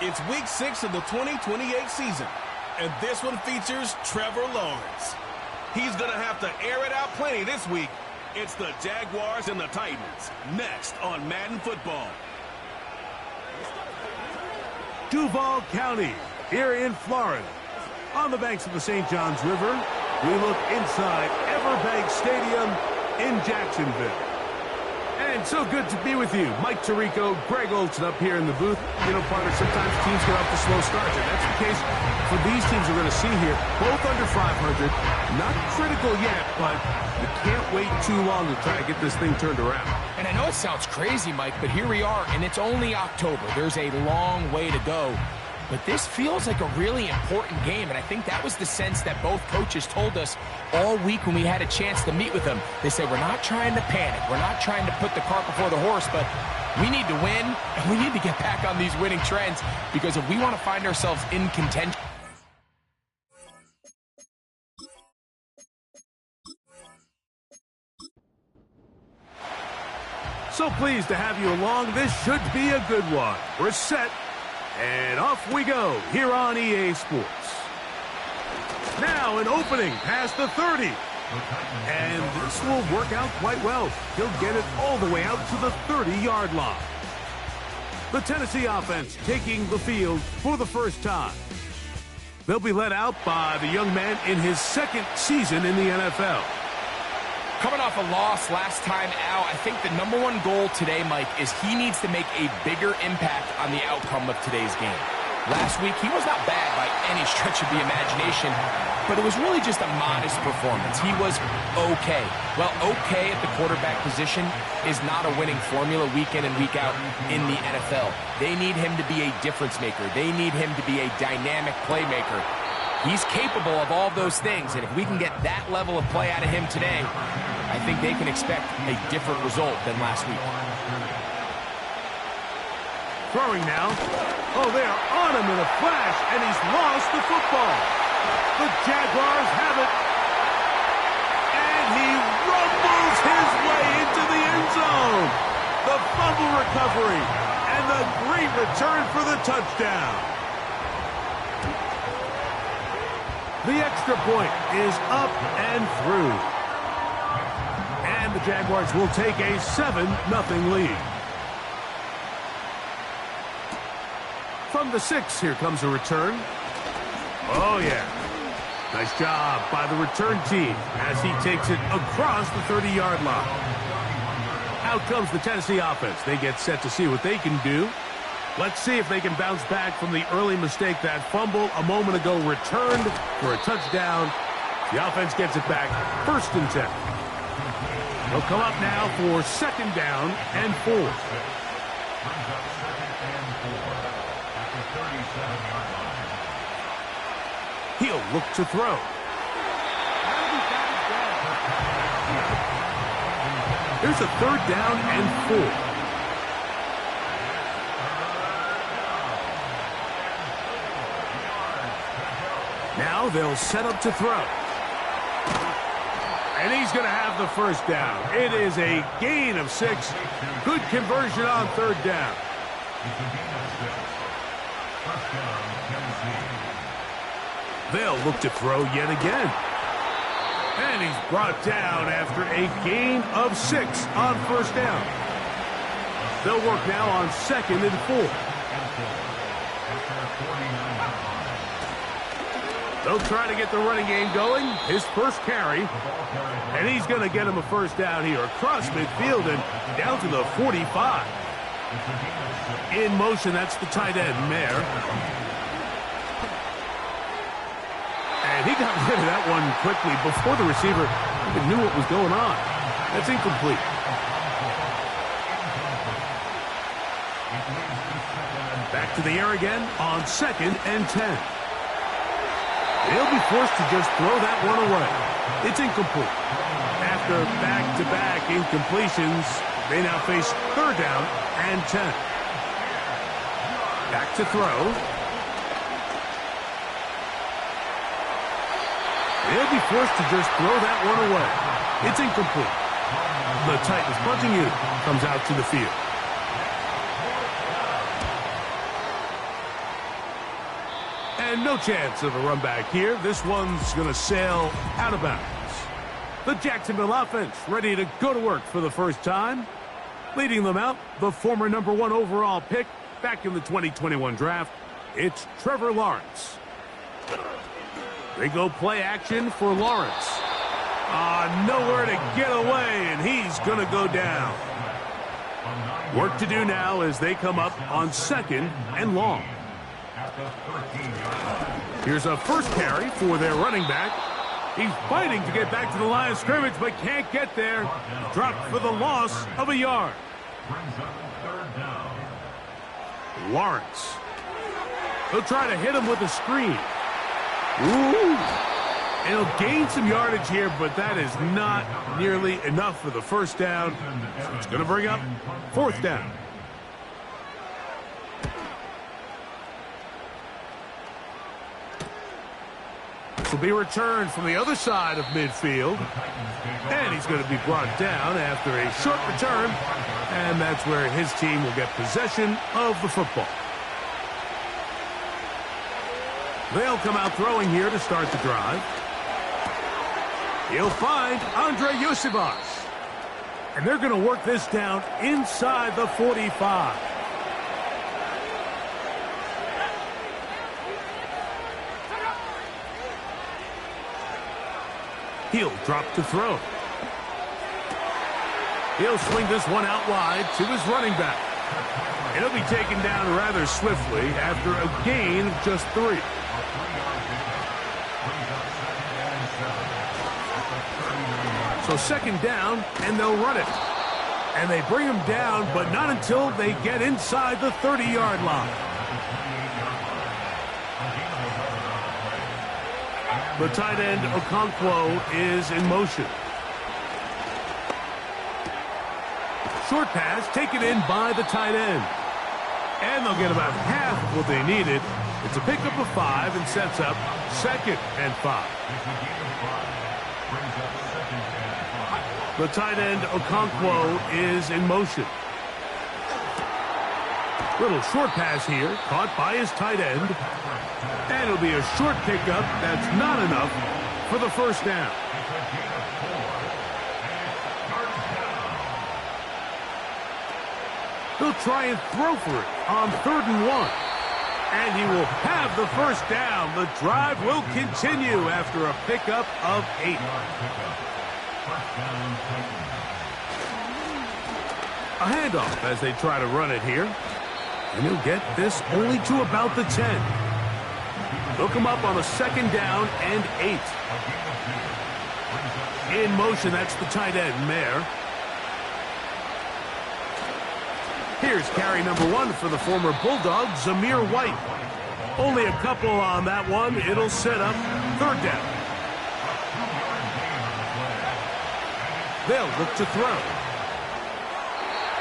It's week 6 of the 2028 season, and this one features Trevor Lawrence. He's going to have to air it out plenty this week. It's the Jaguars and the Titans, next on Madden Football. Duval County, here in Florida. On the banks of the St. Johns River, we look inside Everbank Stadium in Jacksonville. And so good to be with you. Mike Tirico, Greg Olson up here in the booth. You know, partner, sometimes teams get off to slow starts, and that's the case for these teams we're going to see here. Both under 500. Not critical yet, but you can't wait too long to try to get this thing turned around. And I know it sounds crazy, Mike, but here we are, and it's only October. There's a long way to go. But this feels like a really important game, and I think that was the sense that both coaches told us all week when we had a chance to meet with them. They said, we're not trying to panic. We're not trying to put the cart before the horse, but we need to win, and we need to get back on these winning trends, because if we want to find ourselves in contention. So pleased to have you along. This should be a good one. We're set. And off we go here on EA Sports. Now an opening past the 30. And this will work out quite well. He'll get it all the way out to the 30-yard line. The Tennessee offense taking the field for the first time. They'll be led out by the young man in his second season in the NFL. Coming off a loss last time out, I think the #1 goal today, Mike, is he needs to make a bigger impact on the outcome of today's game. Last week, he was not bad by any stretch of the imagination, but it was really just a modest performance. He was okay. Well, okay at the quarterback position is not a winning formula week in and week out in the NFL. They need him to be a difference maker. They need him to be a dynamic playmaker. He's capable of all those things, and if we can get that level of play out of him today, I think they can expect a different result than last week. Throwing now. Oh, they are on him in a flash, and he's lost the football. The Jaguars have it. And he rumbles his way into the end zone. The fumble recovery, and the great return for the touchdown. The extra point is up and through. And the Jaguars will take a 7-0 lead. From the 6, here comes a return. Oh, yeah. Nice job by the return team as he takes it across the 30-yard line. Out comes the Tennessee offense. They get set to see what they can do. Let's see if they can bounce back from the early mistake. That fumble a moment ago returned for a touchdown. The offense gets it back. 1st and 10. They'll come up now for 2nd down and 4. He'll look to throw. Here's a 3rd down and 4. Now they'll set up to throw. And he's going to have the 1st down. It is a gain of 6. Good conversion on 3rd down. They'll look to throw yet again. And he's brought down after a gain of 6 on 1st down. They'll work now on 2nd and 4. They'll try to get the running game going. His first carry. And he's going to get him a 1st down here across midfield and down to the 45. In motion, that's the tight end, Mayer. And he got rid of that one quickly before the receiver even knew what was going on. That's incomplete. Back to the air again on 2nd and 10. They'll be forced to just throw that one away. It's incomplete. After back-to-back incompletions, they now face 3rd down and 10. Back to throw. They'll be forced to just throw that one away. It's incomplete. The Titans punting unit comes out to the field. And no chance of a run back here. This one's going to sail out of bounds. The Jacksonville offense ready to go to work for the first time. Leading them out, the former #1 overall pick back in the 2021 draft. It's Trevor Lawrence. They go play action for Lawrence. Nowhere to get away, and he's going to go down. Work to do now as they come up on 2nd and long. Here's a first carry for their running back. He's fighting to get back to the line of scrimmage, but can't get there. Dropped for the loss of a yard. Lawrence. He'll try to hit him with a screen. Ooh. He'll gain some yardage here, but that is not nearly enough for the first down. So it's going to bring up 4th down. Will be returned from the other side of midfield. And he's going to be brought down after a short return. And that's where his team will get possession of the football. They'll come out throwing here to start the drive. He'll find Andre Yosibas. And they're going to work this down inside the 45. He'll drop to throw. He'll swing this one out wide to his running back. And he'll be taken down rather swiftly after a gain of just 3. So 2nd down, and they'll run it. And they bring him down, but not until they get inside the 30-yard line. The tight end, Okonkwo, is in motion. Short pass taken in by the tight end. And they'll get about half of what they needed. It's a pickup of 5 and sets up 2nd and 5. The tight end, Okonkwo, is in motion. Little short pass here, caught by his tight end. And it'll be a short pickup. That's not enough for the first down. He'll try and throw for it on 3rd and 1. And he will have the first down. The drive will continue after a pickup of 8. A handoff as they try to run it here. And he'll get this only to about the 10. They'll come up on a 2nd down and 8. In motion, that's the tight end, Mayer. Here's carry #1 for the former Bulldog, Zamir White. Only a couple on that one. It'll set up 3rd down. They'll look to throw.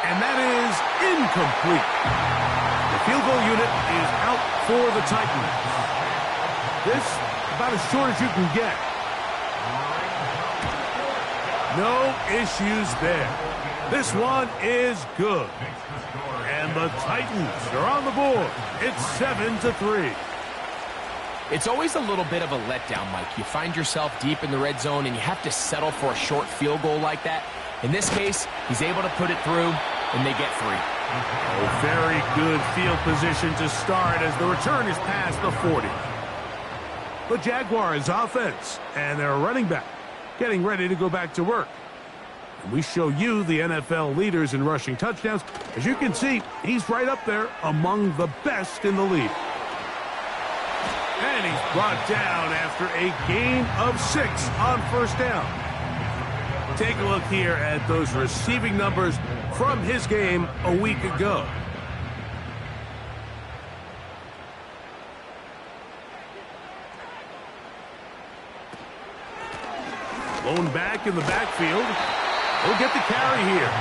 And that is incomplete. The field goal unit is out for the Titans. This, about as short as you can get. No issues there. This one is good. And the Titans are on the board. It's 7-3. It's always a little bit of a letdown, Mike. You find yourself deep in the red zone, and you have to settle for a short field goal like that. In this case, he's able to put it through, and they get 3. Oh, very good field position to start as the return is past the 40. The Jaguars offense and their running back getting ready to go back to work. And we show you the NFL leaders in rushing touchdowns. As you can see, he's right up there among the best in the league. And he's brought down after a gain of 6 on 1st down. Take a look here at those receiving numbers from his game a week ago. Blown back in the backfield. He'll get the carry here.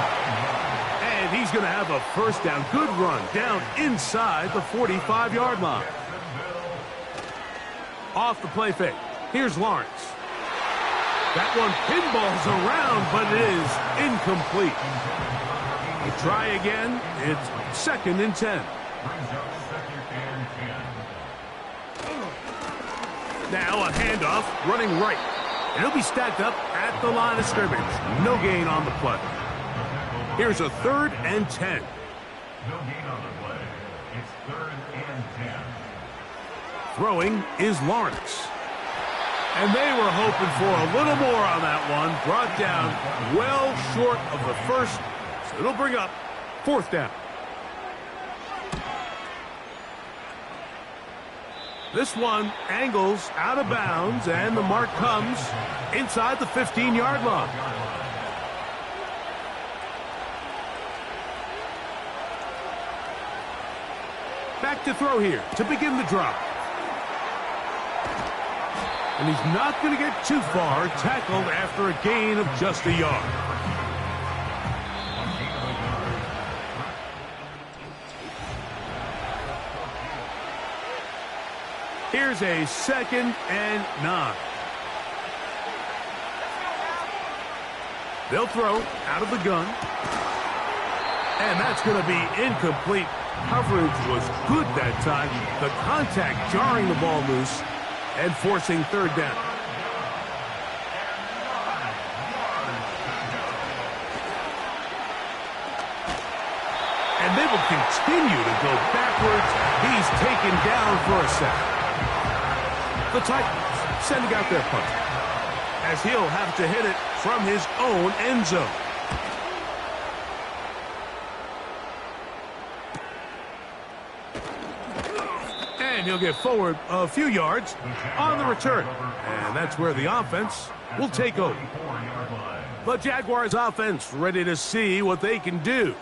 And he's going to have a first down. Good run down inside the 45-yard line. Off the play fake. Here's Lawrence. That one pinballs around, but it is incomplete. They try again. It's 2nd and 10. Now a handoff, running right. And he'll be stacked up at the line of scrimmage. No gain on the play. Here's a 3rd and 10. No gain on the play. It's 3rd and 10. Throwing is Lawrence. And they were hoping for a little more on that one. Brought down well short of the first. So it'll bring up 4th down. This one angles out of bounds, and the mark comes inside the 15-yard line. Back to throw here to begin the drive. And he's not going to get too far, tackled after a gain of just a yard. Here's a 2nd and 9. They'll throw out of the gun. And that's going to be incomplete. Coverage was good that time. The contact jarring the ball loose and forcing 3rd down. And they will continue to go backwards. He's taken down for a sack. The Titans sending out their punt, as he'll have to hit it from his own end zone. And he'll get forward a few yards on the return. And that's where the offense will take over. The Jaguars offense ready to see what they can do.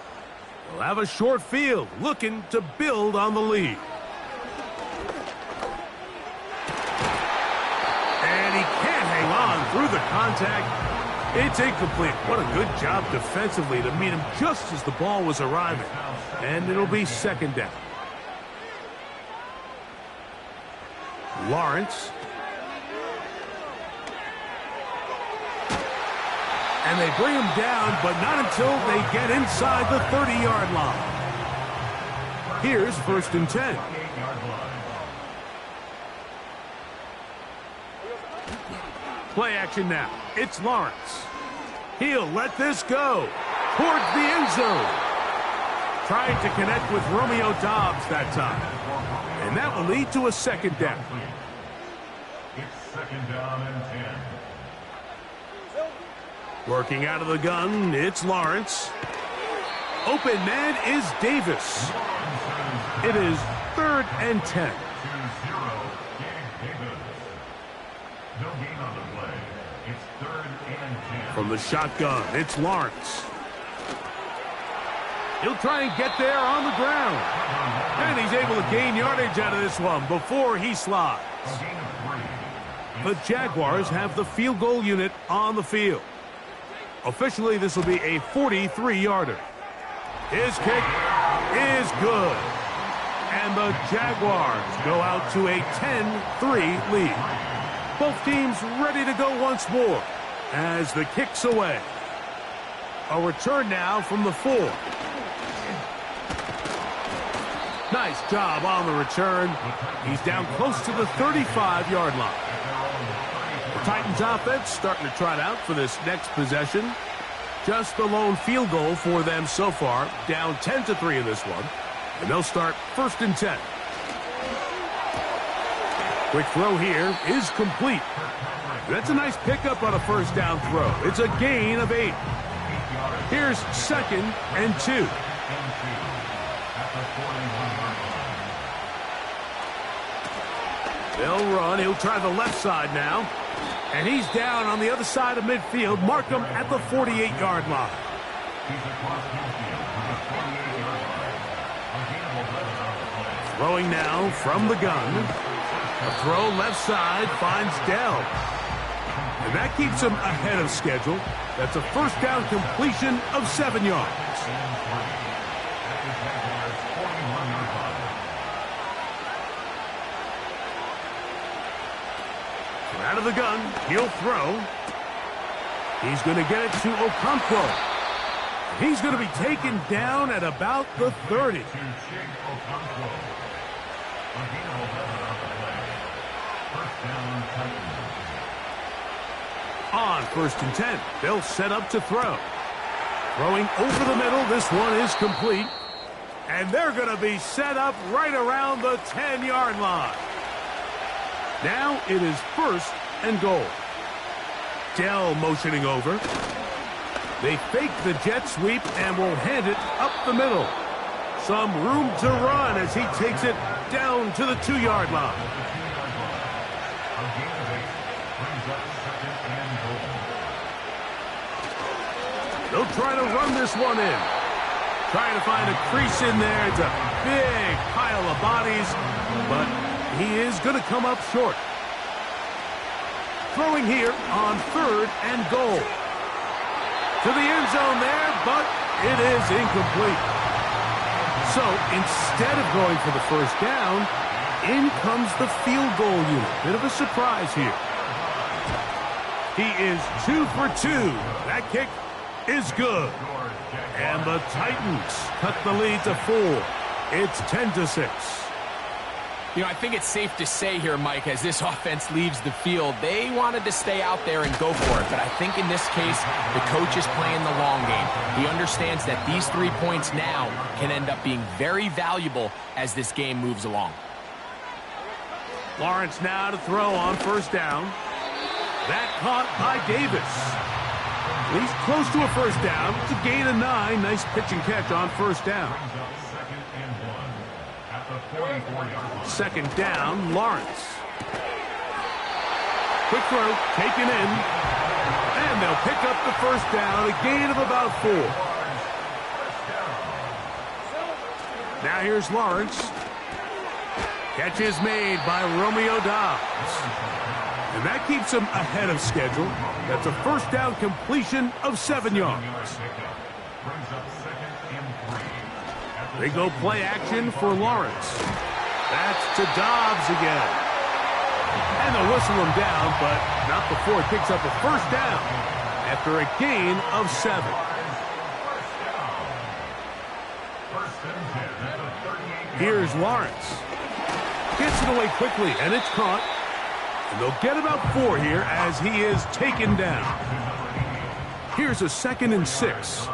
They'll have a short field looking to build on the lead. And he can't hang on through the contact. It's incomplete. What a good job defensively to meet him just as the ball was arriving. And it'll be 2nd down. Lawrence. And they bring him down, but not until they get inside the 30-yard line. Here's 1st and 10. Play action now. It's Lawrence. He'll let this go towards the end zone. Trying to connect with Romeo Doubs that time. And that will lead to a 2nd down. It's 2nd down and 10. Working out of the gun, it's Lawrence. Open man is Davis. It is 3rd and 10. 2-0, Davis. No gain on the play. It's 3rd and 10. From the shotgun, it's Lawrence. He'll try and get there on the ground. And he's able to gain yardage out of this one before he slides. The Jaguars have the field goal unit on the field. Officially, this will be a 43-yarder. His kick is good. And the Jaguars go out to a 10-3 lead. Both teams ready to go once more as the kick's away. A return now from the 4. Nice job on the return. He's down close to the 35-yard line. The Titans offense starting to trot out for this next possession. Just the lone field goal for them so far. Down 10-3 in this one. And they'll start 1st and 10. Quick throw here is complete. That's a nice pickup on a 1st down throw. It's a gain of 8. Here's 2nd and 2. They'll run. He'll try the left side now. And he's down on the other side of midfield. Mark him at the 48-yard line. Throwing now from the gun. A throw left side finds Dell. And that keeps him ahead of schedule. That's a 1st down completion of 7 yards. Out of the gun, he'll throw. He's going to get it to Okonkwo. He's going to be taken down at about the 30. First down, Titans. On 1st and 10, they'll set up to throw. Throwing over the middle, this one is complete. And they're going to be set up right around the 10-yard line. Now it is 1st and goal. Dell motioning over. They fake the jet sweep and will hand it up the middle. Some room to run as he takes it down to the 2-yard line. They'll try to run this one in. Trying to find a crease in there. It's a big pile of bodies, but he is going to come up short. Throwing here on 3rd and goal. To the end zone there, but it is incomplete. So instead of going for the 1st down, in comes the field goal unit. Bit of a surprise here. He is 2 for 2. That kick is good. And the Titans cut the lead to 4. It's 10-6. You know, I think it's safe to say here, Mike, as this offense leaves the field, they wanted to stay out there and go for it. But I think in this case, the coach is playing the long game. He understands that these 3 points now can end up being very valuable as this game moves along. Lawrence now to throw on 1st down. That caught by Davis. He's close to a 1st down. It's a gain of 9. Nice pitch and catch on 1st down. 2nd down, Lawrence. Quick throw, taken in. And they'll pick up the 1st down, a gain of about 4. Now here's Lawrence. Catch is made by Romeo Dobbs. And that keeps him ahead of schedule. That's a 1st down completion of 7 yards. They go play action for Lawrence. That's to Dobbs again. And they'll whistle him down, but not before he picks up a 1st down after a gain of 7. Here's Lawrence. Gets it away quickly, and it's caught. And they'll get about 4 here as he is taken down. Here's a 2nd and 6.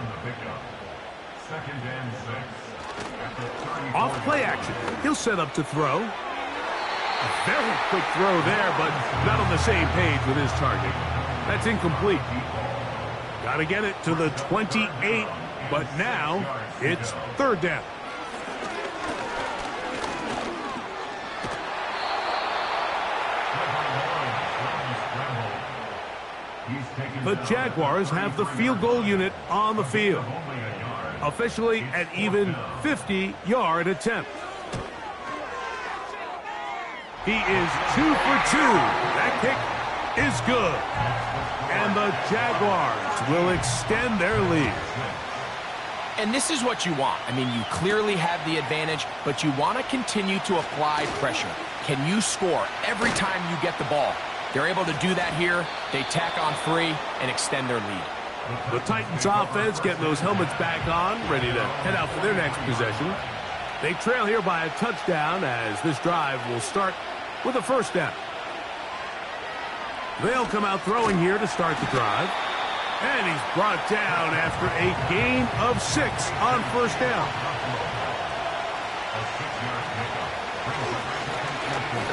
Off play action. He'll set up to throw. A very quick throw there, but not on the same page with his target. That's incomplete. Got to get it to the 28, but now it's 3rd down. The Jaguars have the field goal unit on the field. Officially an even 50-yard attempt. He is 2 for 2. That kick is good. And the Jaguars will extend their lead. And this is what you want. I mean, you clearly have the advantage, but you want to continue to apply pressure. Can you score every time you get the ball? They're able to do that here. They tack on 3 and extend their lead. The Titans offense getting those helmets back on, ready to head out for their next possession. They trail here by a touchdown as this drive will start with a 1st down. They'll come out throwing here to start the drive. And he's brought down after a gain of 6 on 1st down.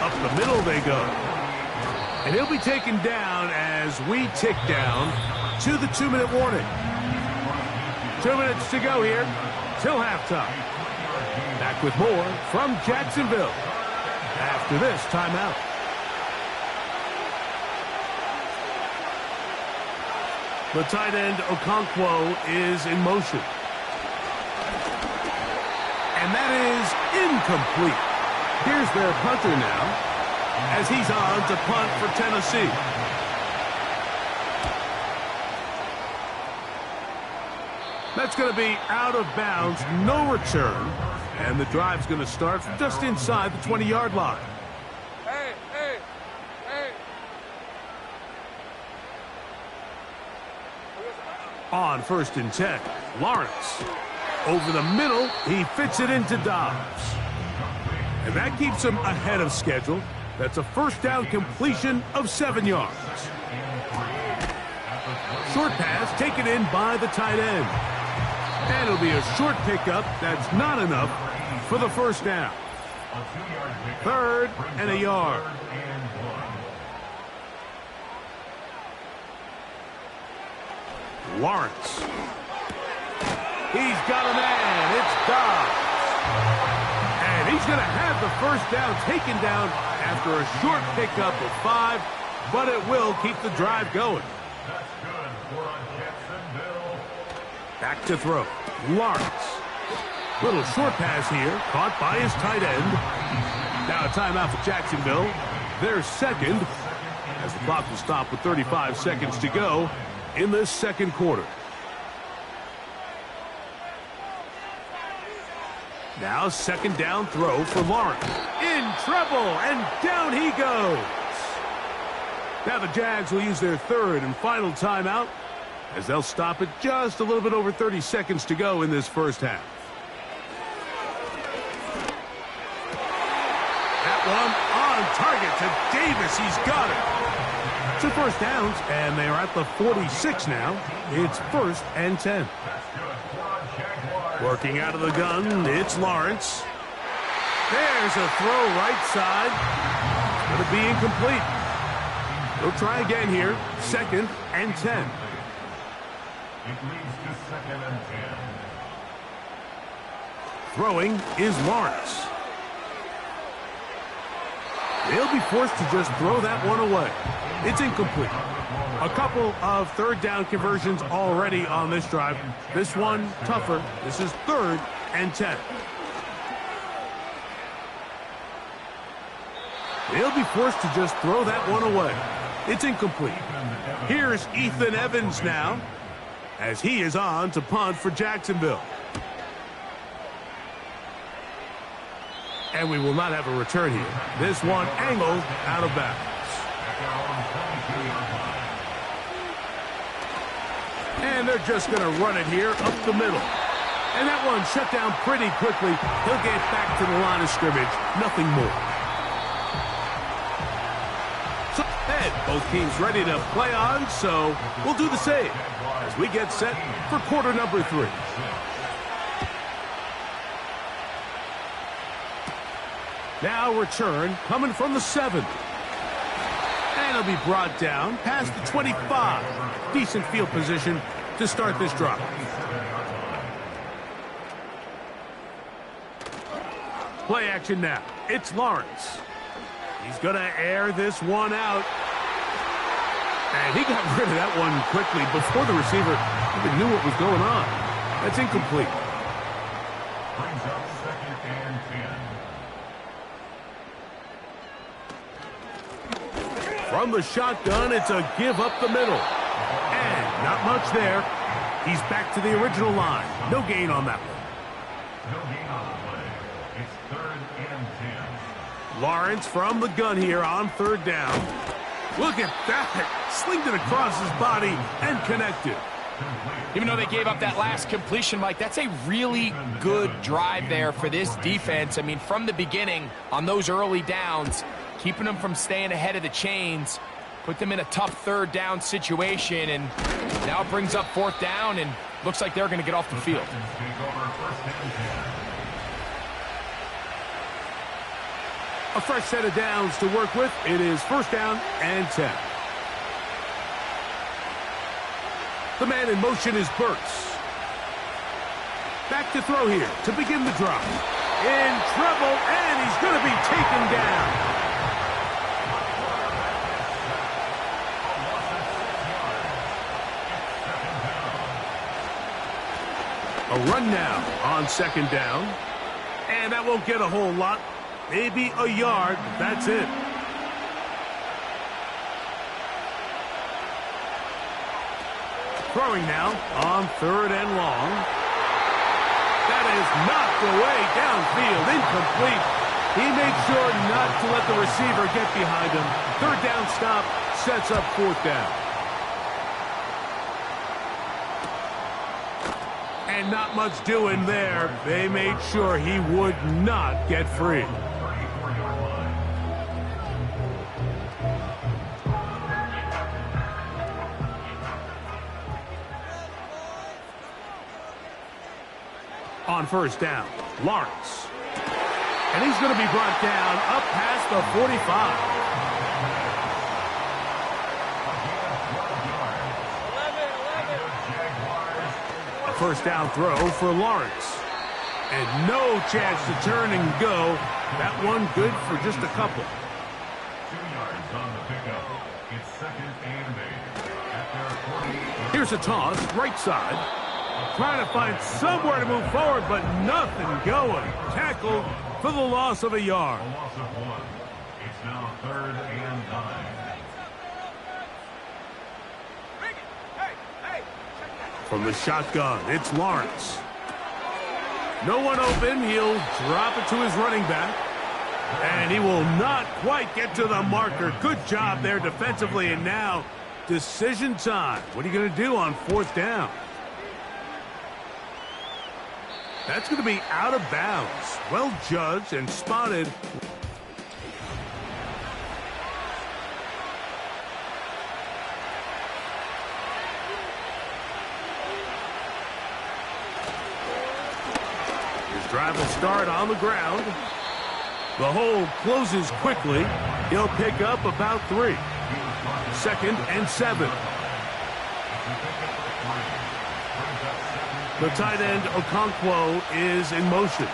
Up the middle they go. And he'll be taken down as we tick down to the 2-minute warning. 2 minutes to go here till halftime. Back with more from Jacksonville after this timeout. The tight end Okonkwo is in motion. And that is incomplete. Here's their punter now as he's on to punt for Tennessee. That's going to be out of bounds, no return. And the drive's going to start just inside the 20-yard line. On 1st and 10, Lawrence. Over the middle, he fits it into Dobbs. And that keeps him ahead of schedule. That's a first down completion of 7 yards. Short pass taken in by the tight end. And it'll be a short pickup. That's not enough for the first down. 3rd and a yard. Lawrence. He's got a man. It's Dobbs. And he's going to have the first down taken down after a short pickup of 5, but it will keep the drive going. Back to throw. Lawrence. Little short pass here, caught by his tight end. Now a timeout for Jacksonville. Their second, as the clock will stop with 35 seconds to go in the second quarter. Now second down throw for Lawrence. In trouble, and down he goes. Now the Jags will use their third and final timeout as they'll stop it just a little bit over 30 seconds to go in this first half. That one on target to Davis. He's got it. 2 first downs, and they are at the 46 now. It's 1st and 10. Working out of the gun, it's Lawrence. There's a throw right side. It's going to be incomplete. They'll try again here. 2nd and 10. It leads to 2nd and 10. Throwing is Lawrence. They'll be forced to just throw that one away. It's incomplete. A couple of 3rd down conversions already on this drive. This one tougher. This is 3rd and 10. They'll be forced to just throw that one away. It's incomplete. Here's Ethan Evans now, as he is on to punt for Jacksonville. And we will not have a return here. This one angled out of bounds. And they're just going to run it here up the middle. And that one shut down pretty quickly. He'll get back to the line of scrimmage. Nothing more. So ahead, both teams ready to play on, so we'll do the same as we get set for quarter number 3. Now return coming from the 7. And it'll be brought down past the 25. Decent field position to start this drive. Play action now. It's Lawrence. He's going to air this one out. And he got rid of that one quickly before the receiver even knew what was going on. That's incomplete. Brings up 2nd and 10. From the shotgun, it's a give up the middle. And not much there. He's back to the original line. No gain on that one. No gain on the play. It's 3rd and 10. Lawrence from the gun here on 3rd down. Look at that. Slinged it across his body and connected. Even though they gave up that last completion, Mike, that's a really good drive there for this defense. I mean, from the beginning, on those early downs, keeping them from staying ahead of the chains, put them in a tough 3rd down situation, and now it brings up 4th down, and looks like they're going to get off the field. A fresh set of downs to work with. It is 1st down and 10. The man in motion is Burks. Back to throw here to begin the drive. In trouble, and he's going to be taken down. A run now on 2nd down. And that won't get a whole lot. Maybe a yard. That's it. Throwing now on 3rd and long. That is knocked away downfield. Incomplete. He made sure not to let the receiver get behind him. 3rd down stop sets up 4th down. And not much doing there. They made sure he would not get free. On first down, Lawrence. And he's going to be brought down up past the 45. A first down throw for Lawrence. And no chance to turn and go. That one good for just a couple. 2 yards on the pickup. It's second and 8. At their 40. Here's a toss, right side. Trying to find somewhere to move forward, but nothing going. Tackled for the loss of a yard. A loss of 1. It's now third and 9. From the shotgun, it's Lawrence. No one open. He'll drop it to his running back. And he will not quite get to the marker. Good job there defensively. And now, decision time. What are you going to do on fourth down? That's going to be out of bounds. Well judged and spotted. His drive will start on the ground. The hole closes quickly. He'll pick up about 3. Second and 7. The tight end, Okonkwo, is in motion.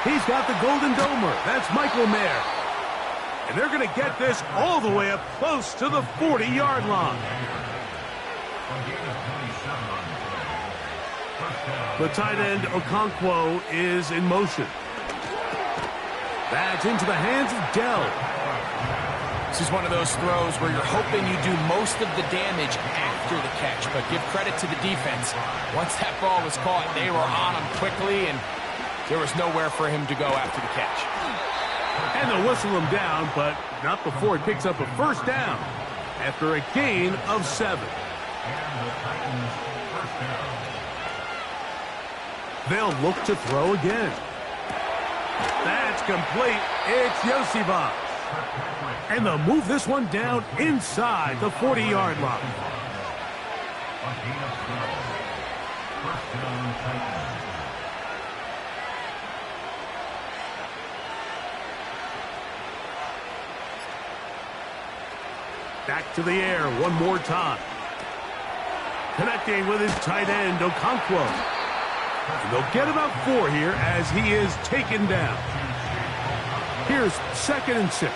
He's got the Golden Domer. That's Michael Mayer. And they're going to get this all the way up close to the 40-yard line. The tight end, Okonkwo, is in motion. That's into the hands of Dell. This is one of those throws where you're hoping you do most of the damage after the catch, but give credit to the defense. Once that ball was caught, they were on him quickly, and there was nowhere for him to go after the catch. And they'll whistle him down, but not before he picks up a first down after a gain of 7. They'll look to throw again. That's complete. It's Yosibas. And they'll move this one down inside the 40-yard line. Back to the air one more time. Connecting with his tight end, Okonkwo. And they'll get about 4 here as he is taken down. Here's second and 6.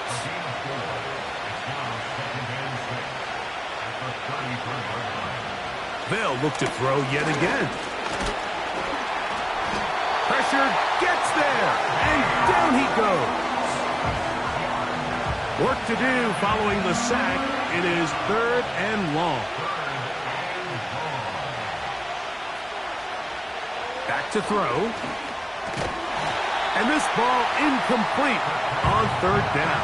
They'll look to throw yet again. Pressure gets there, and down he goes. Work to do following the sack. It is third and long. Back to throw. And this ball incomplete on third down.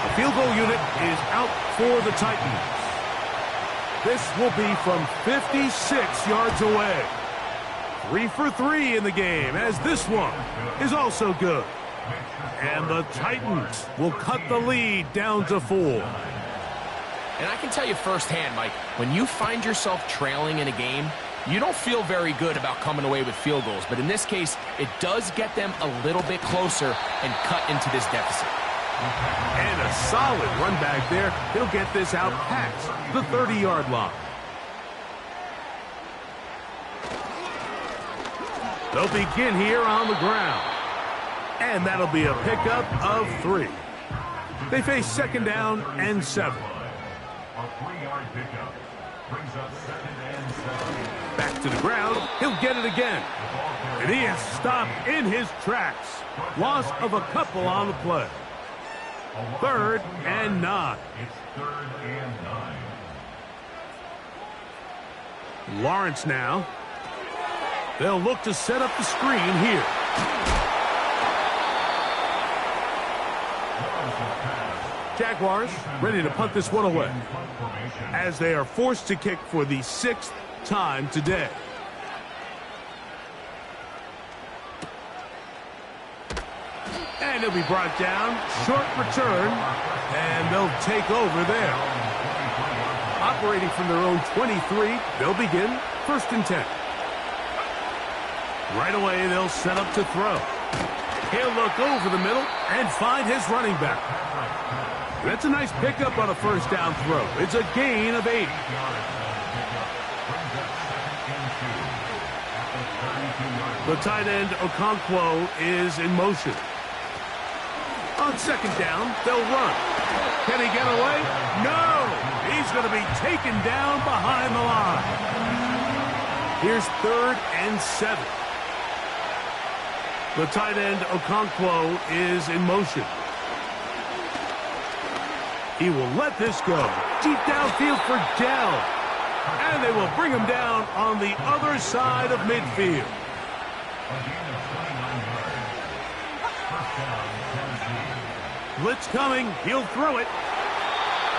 The field goal unit is out for the Titans. This will be from 56 yards away. 3 for 3 in the game, as this one is also good. And the Titans will cut the lead down to 4. And I can tell you firsthand, Mike, when you find yourself trailing in a game, you don't feel very good about coming away with field goals. But in this case, it does get them a little bit closer and cut into this deficit. And a solid run back there. He'll get this out past the 30-yard line. They'll begin here on the ground. And that'll be a pickup of 3. They face second down and 7. A 3-yard pickup brings up second and 7. Back to the ground. He'll get it again. And he is stopped in his tracks. Loss of a couple on the play. Third and 9. It's third and 9. Lawrence now. They'll look to set up the screen here. Jaguars ready to punt this one away as they are forced to kick for the 6th time today. And he'll be brought down. Short return. And they'll take over there. operating from their own 23. They'll begin 1st and 10. Right away, they'll set up to throw. He'll look over the middle and find his running back. That's a nice pickup on a 1st down throw. It's a gain of 8. The tight end, Okonkwo, is in motion. On 2nd down, they'll run. Can he get away? No! He's going to be taken down behind the line. Here's 3rd and 7. The tight end, Okonkwo, is in motion. He will let this go. Deep downfield for Dell. And they will bring him down on the other side of midfield. Blitz coming. He'll throw it.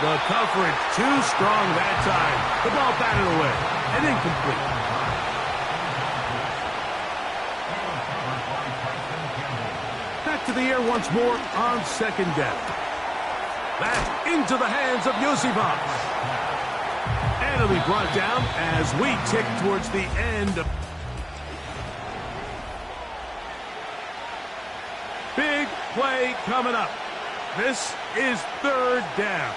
The coverage too strong that time. The ball batted away and incomplete. Back to the air once more on 2nd down. That's into the hands of Yosivas. And it'll be brought down as we tick towards the end of... Big play coming up. This is 3rd down.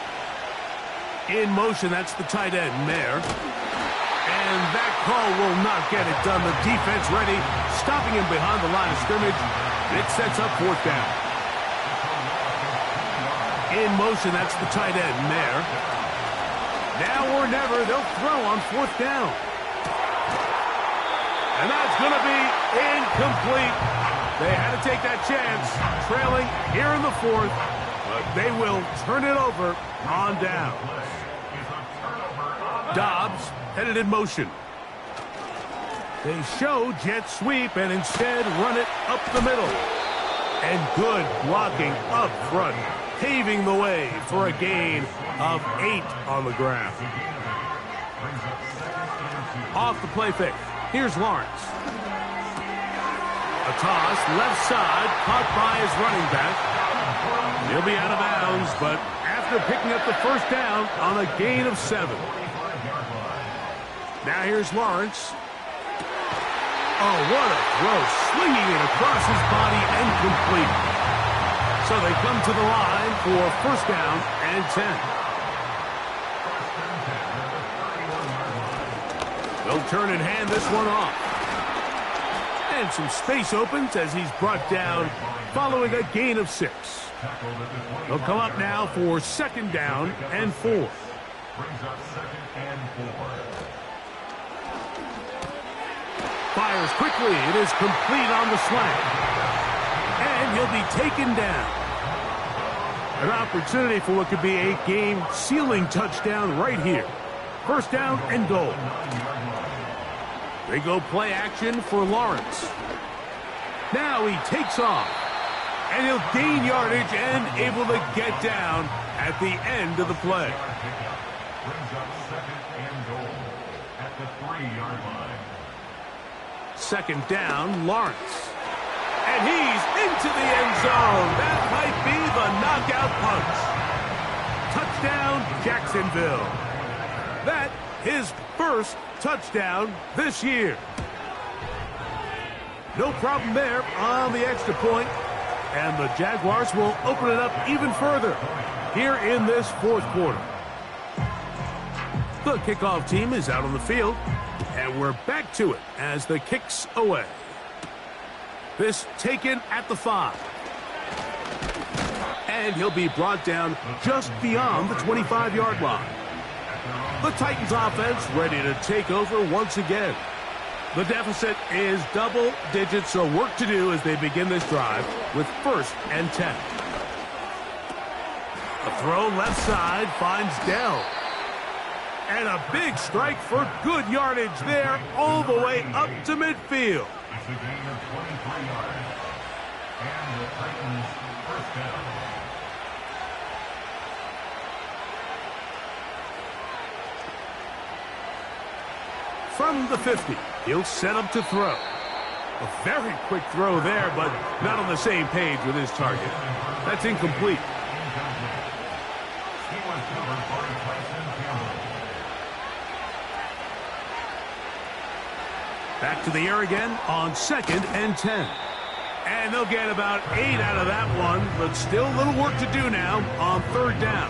In motion, that's the tight end, Mayer. And that call will not get it done. The defense ready, stopping him behind the line of scrimmage. It sets up 4th down. In motion, that's the tight end, Mayer. Now or never, they'll throw on 4th down. And that's going to be incomplete. They had to take that chance, trailing here in the 4th, but they will turn it over on down. Dobbs headed in motion. They show jet sweep and instead run it up the middle. And good blocking up front, paving the way for a gain of 8 on the ground. Off the play fake. Here's Lawrence. A toss, left side, caught by his running back. He'll be out of bounds, but after picking up the 1st down on a gain of 7. Now here's Lawrence. Oh, what a throw, slinging it across his body and complete. So they come to the line for 1st down and 10. They'll turn and hand this one off. And some space opens as he's brought down following a gain of 6. They'll come up now for 2nd down and 4. Brings up 2nd and 4. Fires quickly. It is complete on the slant. And he'll be taken down. An opportunity for what could be a game-sealing touchdown right here. 1st down and goal. They go play action for Lawrence. Now he takes off. And he'll gain yardage and able to get down at the end of the play. Brings up 2nd and goal at the 3-yard line. 2nd down, Lawrence. And he's into the end zone. That might be the knockout punch. Touchdown, Jacksonville. That his 1st touchdown this year. No problem there on the extra point. And the Jaguars will open it up even further here in this 4th quarter. The kickoff team is out on the field, and we're back to it as the kick's away. This taken at the 5. And he'll be brought down just beyond the 25-yard line. The Titans offense ready to take over once again. The deficit is double digits, so work to do as they begin this drive with 1st and 10. A throw left side finds Dell. And a big strike for good yardage there all the way up to midfield. It's a gain of 23 yards. And the Titans 1st down. From the 50, he'll set up to throw. A very quick throw there, but not on the same page with his target. That's incomplete. He was covered by Tyson Campbell. Back to the air again on 2nd and 10. And they'll get about 8 out of that one, but still a little work to do now on 3rd down.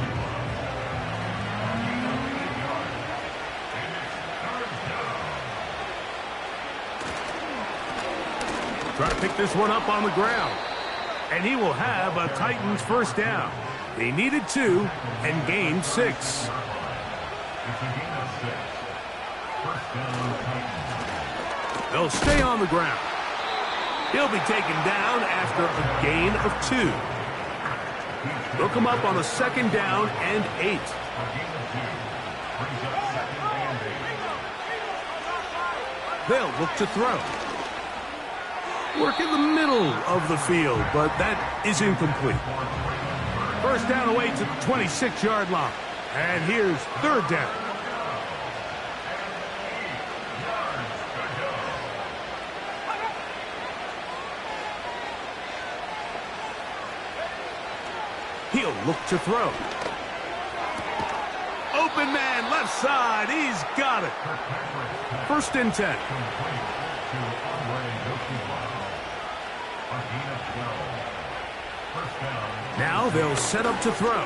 Try to pick this one up on the ground. And he will have a Titans 1st down. They needed 2 and gained 6. It's a gain of 6. 1st down, Titans. They'll stay on the ground. He'll be taken down after a gain of 2. They'll come up on a 2nd down and 8. A gain of 2. Brings up 2nd and 8. They'll look to throw. Work in the middle of the field, but that is incomplete. 1st down away to the 26-yard line. And here's 3rd down. He'll look to throw. Open man, left side. He's got it. 1st and 10. Now they'll set up to throw.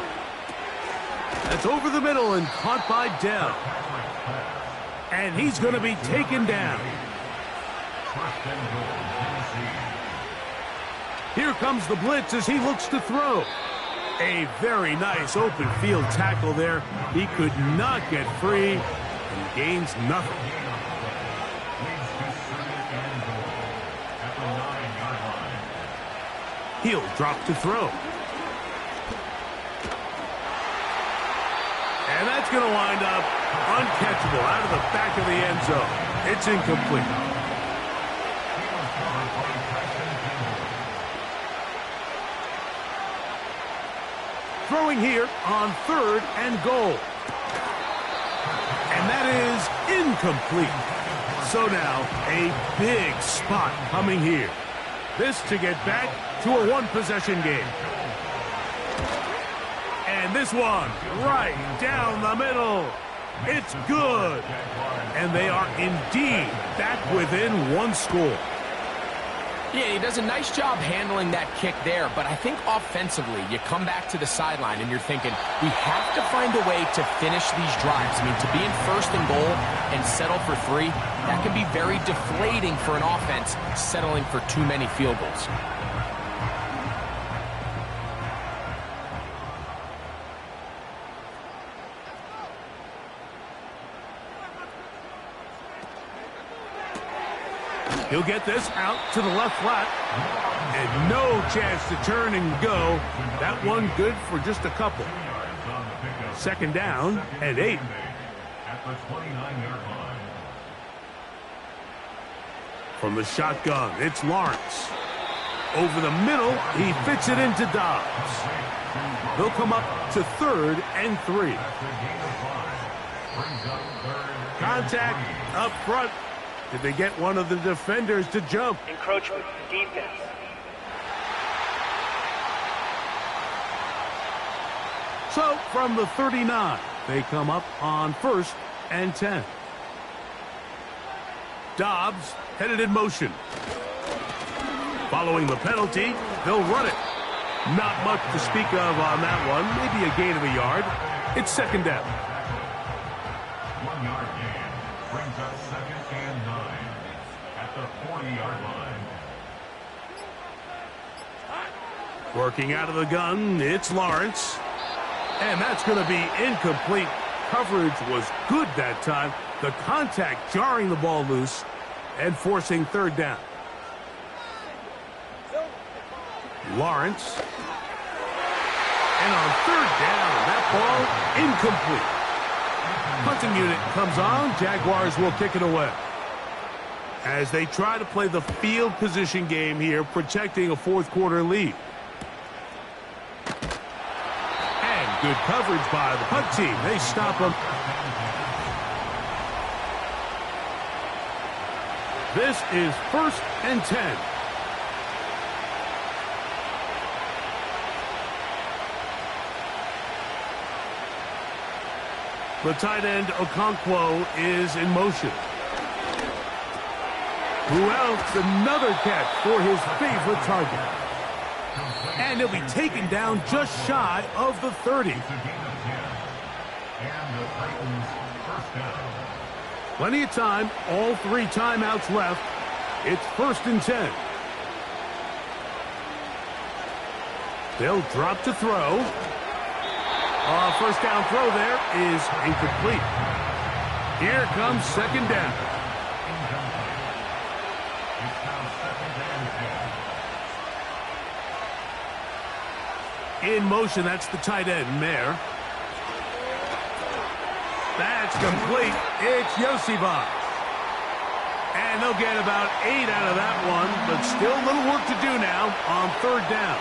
That's over the middle and caught by Dell. And he's going to be taken down. Here comes the blitz as he looks to throw. A very nice open field tackle there. He could not get free and gains nothing. He'll drop to throw. And that's going to wind up uncatchable out of the back of the end zone. It's incomplete. Throwing here on 3rd and goal. And that is incomplete. So now a big spot coming here. This to get back to a 1-possession game. And this one right down the middle. It's good. And they are indeed back within 1 score. Yeah, he does a nice job handling that kick there, but I think offensively, you come back to the sideline and you're thinking, we have to find a way to finish these drives. I mean, to be in 1st and goal and settle for 3, that can be very deflating for an offense settling for too many field goals. He'll get this out to the left flat. And no chance to turn and go. That one good for just a couple. 2nd down and 8. At the 29-yard line. From the shotgun, it's Lawrence. Over the middle, he fits it into Dobbs. They'll come up to 3rd and 3. Contact up front. Did they get one of the defenders to jump? Encroachment, defense. So, from the 39, they come up on 1st and 10. Dobbs headed in motion. Following the penalty, they'll run it. Not much to speak of on that one. Maybe a gain of a yard. It's 2nd down. 1 yard gain brings up 2nd and 9 at the 40-yard line. Working out of the gun, it's Lawrence. And that's going to be incomplete. Coverage was good that time. The contact jarring the ball loose and forcing 3rd down. Lawrence. And on 3rd down, that ball incomplete. Punting unit comes on. Jaguars will kick it away. As they try to play the field position game here, protecting a 4th quarter lead. And good coverage by the punt team. They stop them. This is 1st and 10. The tight end, Okonkwo, is in motion. Who else? Another catch for his favorite target. And he'll be taken down just shy of the 30. Plenty of time, all 3 timeouts left. It's 1st and 10. They'll drop to throw. First down throw there is incomplete. Here comes 2nd down. In motion, that's the tight end, Mayer. That's complete. It's Yosivas. And they'll get about 8 out of that one, but still a little work to do now on 3rd down.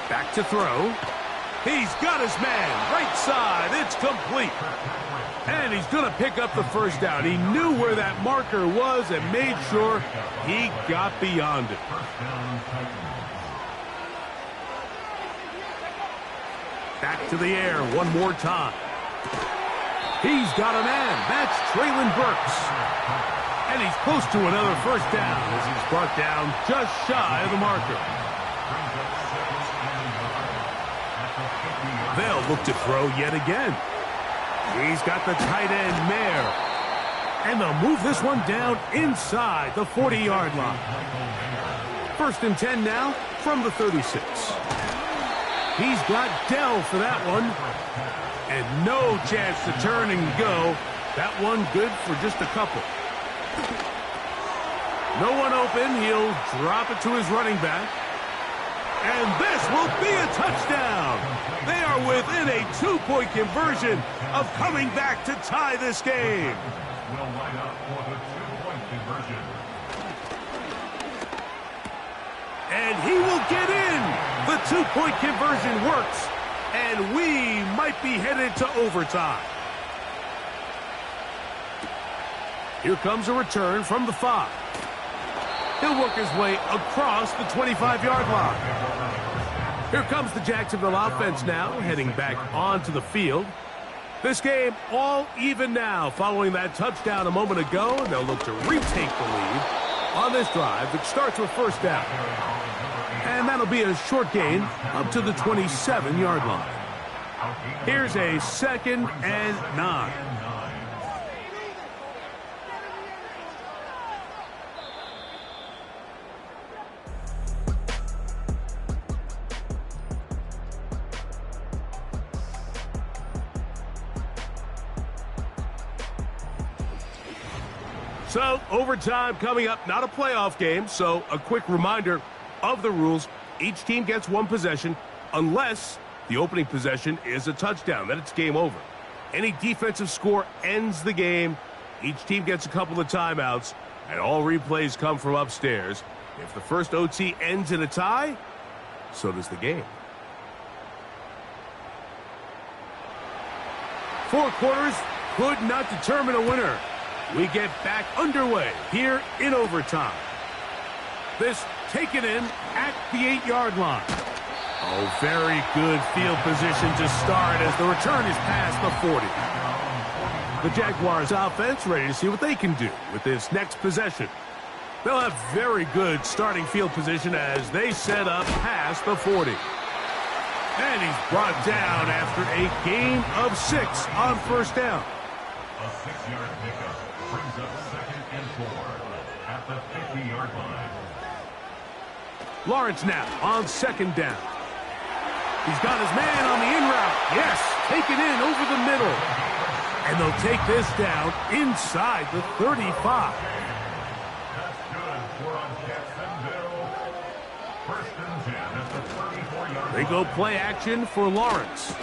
Back to throw. He's got his man. Right side. It's complete. And he's going to pick up the 1st down. He knew where that marker was and made sure he got beyond it. Back to the air one more time. He's got a man. That's Traylon Burks. And he's close to another 1st down as he's brought down just shy of the marker. They'll look to throw yet again. He's got the tight end, Mayer. And they'll move this one down inside the 40-yard line. 1st and 10 now from the 36. He's got Dell for that one. And no chance to turn and go. That one good for just a couple. No one open. He'll drop it to his running back. And this will be a touchdown. They are within a 2-point conversion of coming back to tie this game. Will line up for the 2-point conversion. And he will get in. The 2-point conversion works. And we might be headed to overtime. Here comes a return from the 5. He'll work his way across the 25-yard line. Here comes the Jacksonville offense now, heading back onto the field. This game all even now following that touchdown a moment ago, and they'll look to retake the lead on this drive that starts with 1st down. And that'll be a short gain up to the 27-yard line. Here's a 2nd and 9. So, overtime coming up, not a playoff game, so a quick reminder of the rules. Each team gets 1 possession unless the opening possession is a touchdown. Then it's game over. Any defensive score ends the game. Each team gets a couple of timeouts, and all replays come from upstairs. If the first OT ends in a tie, so does the game. 4 quarters could not determine a winner. We get back underway here in overtime. This taken in at the 8-yard line. Oh, very good field position to start as the return is past the 40. The Jaguars offense ready to see what they can do with this next possession. They'll have very good starting field position as they set up past the 40. And he's brought down after a gain of 6 on 1st down. A 6-yard pickup brings up 2nd and 4 at the 50-yard line. Lawrence now on 2nd down. He's got his man on the in route. Yes, taken in over the middle. And they'll take this down inside the 35. That's good for Jacksonville. 1st and 10 at the 34-yard line. They go play action for Lawrence.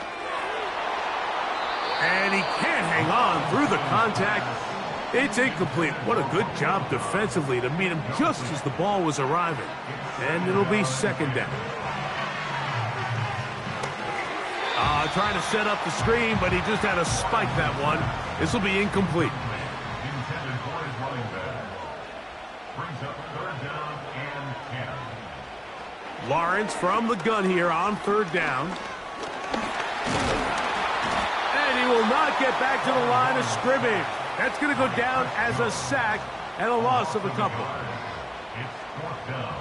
And he can't hang on through the contact. It's incomplete. What a good job defensively to meet him just as the ball was arriving. And it'll be 2nd down. Trying to set up the screen, but he just had to spike that one. This will be incomplete. Intended for his running back. Brings up 3rd down and 10. Lawrence from the gun here on 3rd down. get back to the line of scrimmage. That's going to go down as a sack and a loss of a couple. It's 4th down.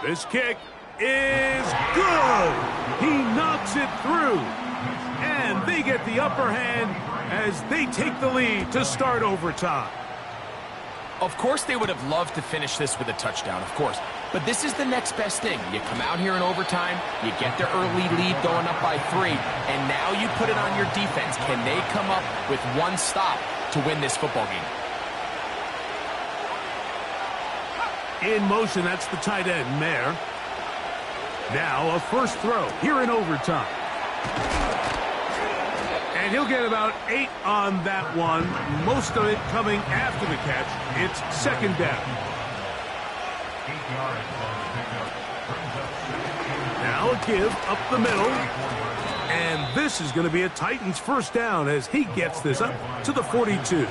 This kick is good. He knocks it through. And they get the upper hand as they take the lead to start overtime. Of course they would have loved to finish this with a touchdown, of course. But this is the next best thing. You come out here in overtime, you get the early lead going up by 3, and now you put it on your defense. Can they come up with one stop to win this football game? In motion, that's the tight end, Mayer. Now a first throw here in overtime. And he'll get about 8 on that one, most of it coming after the catch. It's 2nd down. 8 yards on the pickup. Brings up 2nd. Now a give up the middle. And this is going to be a Titans first down as he gets this up to the 42. He's brought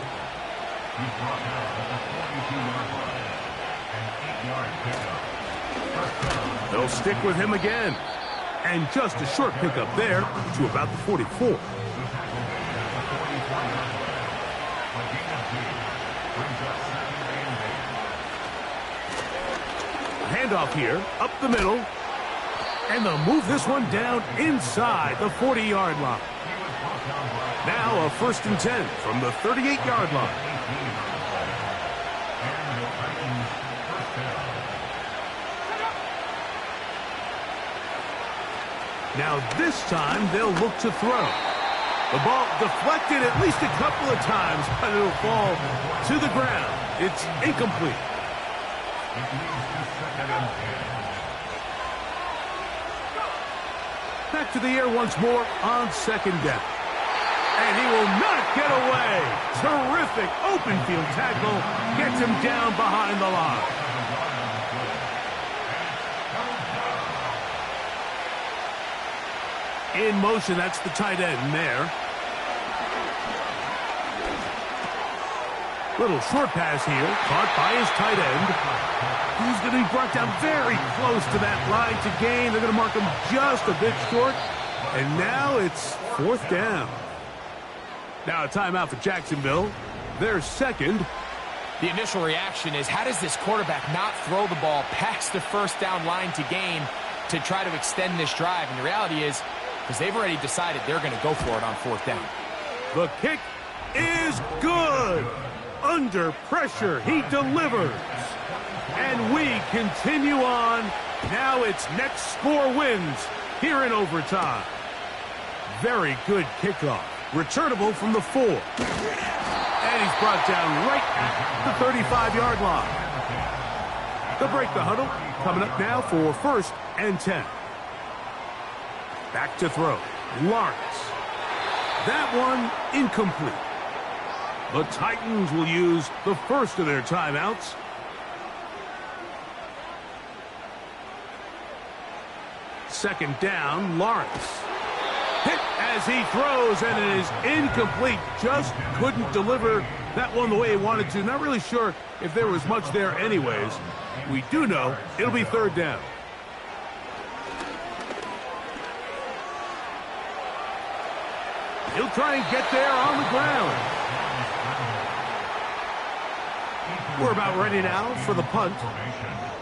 down at the 42-yard line. An 8-yard pickup. First down. They'll stick with him again. And just a short pickup there to about the 44. Handoff here, up the middle, and they'll move this one down inside the 40-yard line. Now a 1st and 10 from the 38-yard line. Now this time they'll look to throw. The ball deflected at least a couple of times, but it'll fall to the ground. It's incomplete. Back to the air once more on 2nd down. And he will not get away. Terrific open field tackle. Gets him down behind the line. In motion, that's the tight end there. Little short pass here, caught by his tight end. He's going to be brought down very close to that line to gain. They're going to mark him just a bit short. And now it's 4th down. Now a timeout for Jacksonville. Their 2nd. The initial reaction is, how does this quarterback not throw the ball past the 1st down line to gain to try to extend this drive? And the reality is, because they've already decided they're going to go for it on 4th down. The kick is good. Under pressure, he delivers. And we continue on. Now it's next score wins here in overtime. Very good kickoff. Returnable from the 4. And he's brought down right at the 35-yard line. They'll break the huddle. Coming up now for 1st and 10. Back to throw. Lawrence. That one incomplete. The Titans will use the first of their timeouts. Second down, Lawrence. Hit as he throws, and it is incomplete. Just couldn't deliver that one the way he wanted to. Not really sure if there was much there anyways. We do know it'll be 3rd down. He'll try and get there on the ground. We're about ready now for the punt.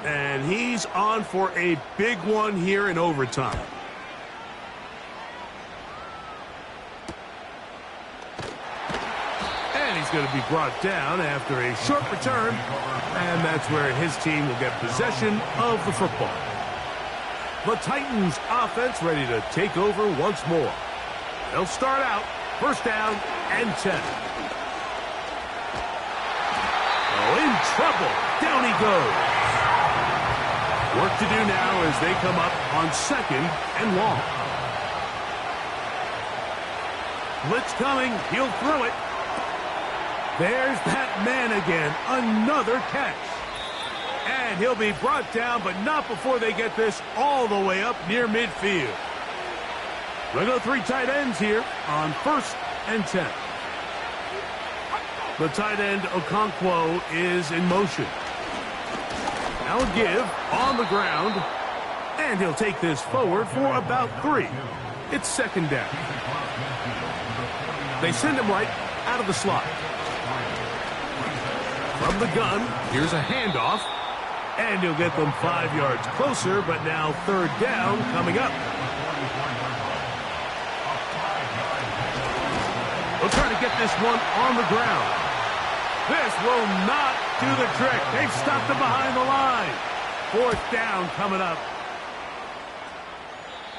And he's on for a big one here in overtime. And he's going to be brought down after a short return. And that's where his team will get possession of the football. The Titans offense ready to take over once more. They'll start out 1st down and 10. Oh, in trouble. Down he goes. Work to do now as they come up on 2nd and long. Blitz coming. He'll throw it. There's that man again. Another catch. And he'll be brought down, but not before they get this all the way up near midfield. We'll go 3 tight ends here on 1st and 10. The tight end, Okonkwo, is in motion. Now a give on the ground, and he'll take this forward for about 3. It's second down. They send him right out of the slot. From the gun, here's a handoff. And he'll get them 5 yards closer, but now third down coming up. They'll try to get this one on the ground. This will not do the trick. They've stopped him behind the line. Fourth down coming up.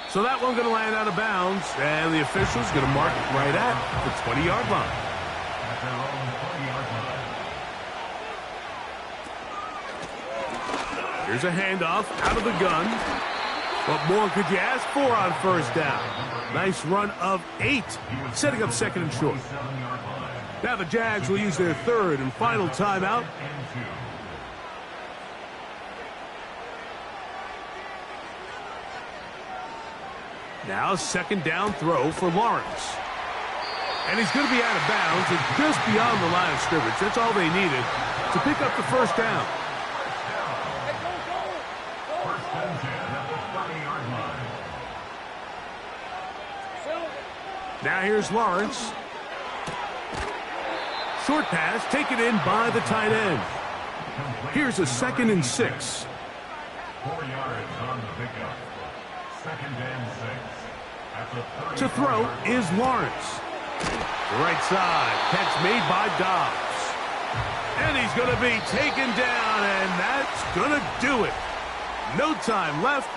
So that one going to land out of bounds, and the official's going to mark it right at the 20-yard line. At their own 20-yard line. Here's a handoff out of the gun. What more could you ask for on first down? Nice run of 8, setting up second and short. Now the Jags will use their third and final timeout. Now second down throw for Lawrence. And he's going to be out of bounds and just beyond the line of scrimmage. That's all they needed to pick up the first down. Now here's Lawrence. Short pass taken in by the tight end. Here's a 2nd and 6. 4 yards on the pickup. 2nd and 6. At the 30. To throw is Lawrence. The right side, catch made by Dobbs. And he's going to be taken down, and that's going to do it. No time left.